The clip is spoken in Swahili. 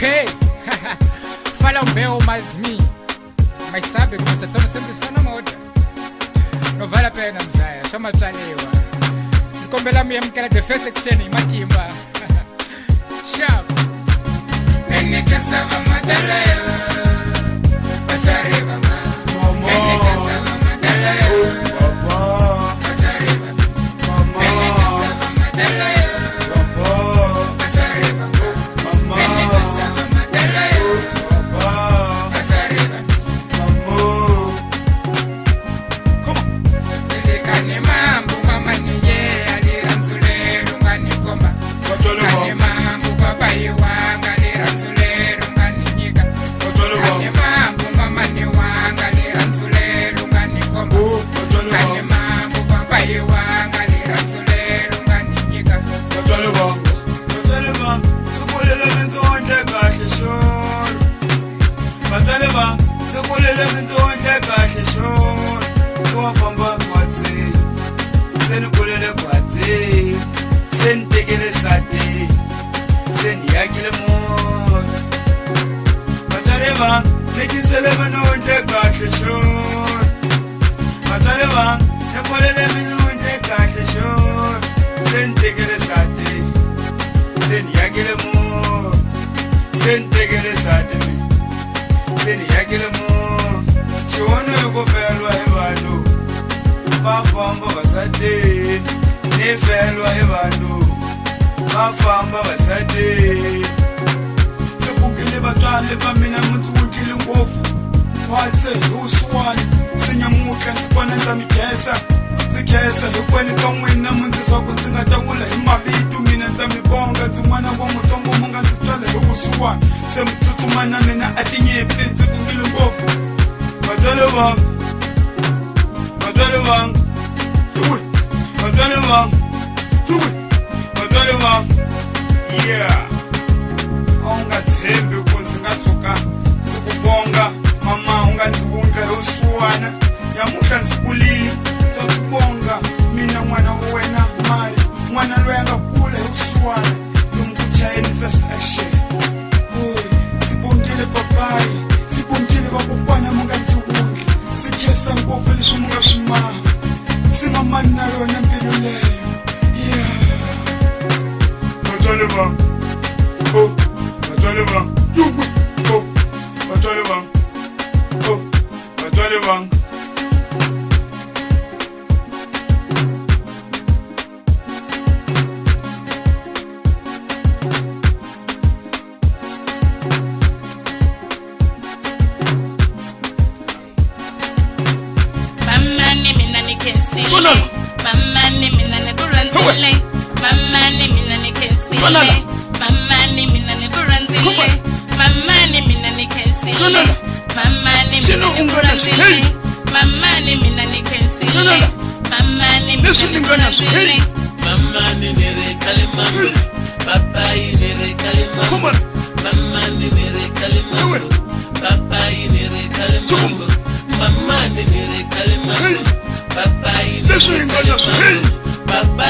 Okay. Fala o meu mais mim. Mas sabe, conversação sempre está na moda. Não vale a pena, mzaya. Chama chalewa. Nikombela mesmo que ela defesa section em Matimba. Chama. Nene cansava madaleo. Passareva ma. Nene cansava madaleo. Passareva. Nene cansava madaleo. Passareva. Nene cansava madaleo. Passareva. Come on. Nene kane mambo mama niye aliranzule lungani komba. Kane mambo baba iwanga aliranzule lungani nyika. Kane mambo mama niwanga aliranzule lungani komba. Kane mambo baba iwanga aliranzule lungani nyika. Bafamba basade sekugile batwale bamina muthu wikile ngofu watse uswani sinyamuka sibona nzamigesa zikesa hikwani kamwina muthu swako singatawula himabitu mina nzamibonga zimwana wa mutongo munga zitwale uswani semthuthumana mina atinyepi sekugile ngofu batwale bang yeah. Ongathembi ukuthi ngathuka sikubonga mama ungaziwunga uswana yamuhla sikulili sikubonga mina mwana wena mali mwana loyanga kule uswana lumkuchayeni first action sibongile papai sibongile bakubwana mungaziwunga sikhesa ngofu lishumunga shima simamani nalo nempilo leyo oh, Matolibang, oh, Matolibang, oh, Matolibang. Mama ni mina ni kensile, mama ni mina ni kuranzile, mama ni mina ni kensile. Mama ni mina ni kuranzile, mama ni mina ni kensile, mama ni mina ni kuranzile, mama ni mina ni kensile, mama ni mina ni kuranzile, mama ni nere kalimambo, papa nere kalimambo, mama ni nere kalimambo, papa nere kalimambo, mama ni nere kalimambo, papa nere kalimambo, papa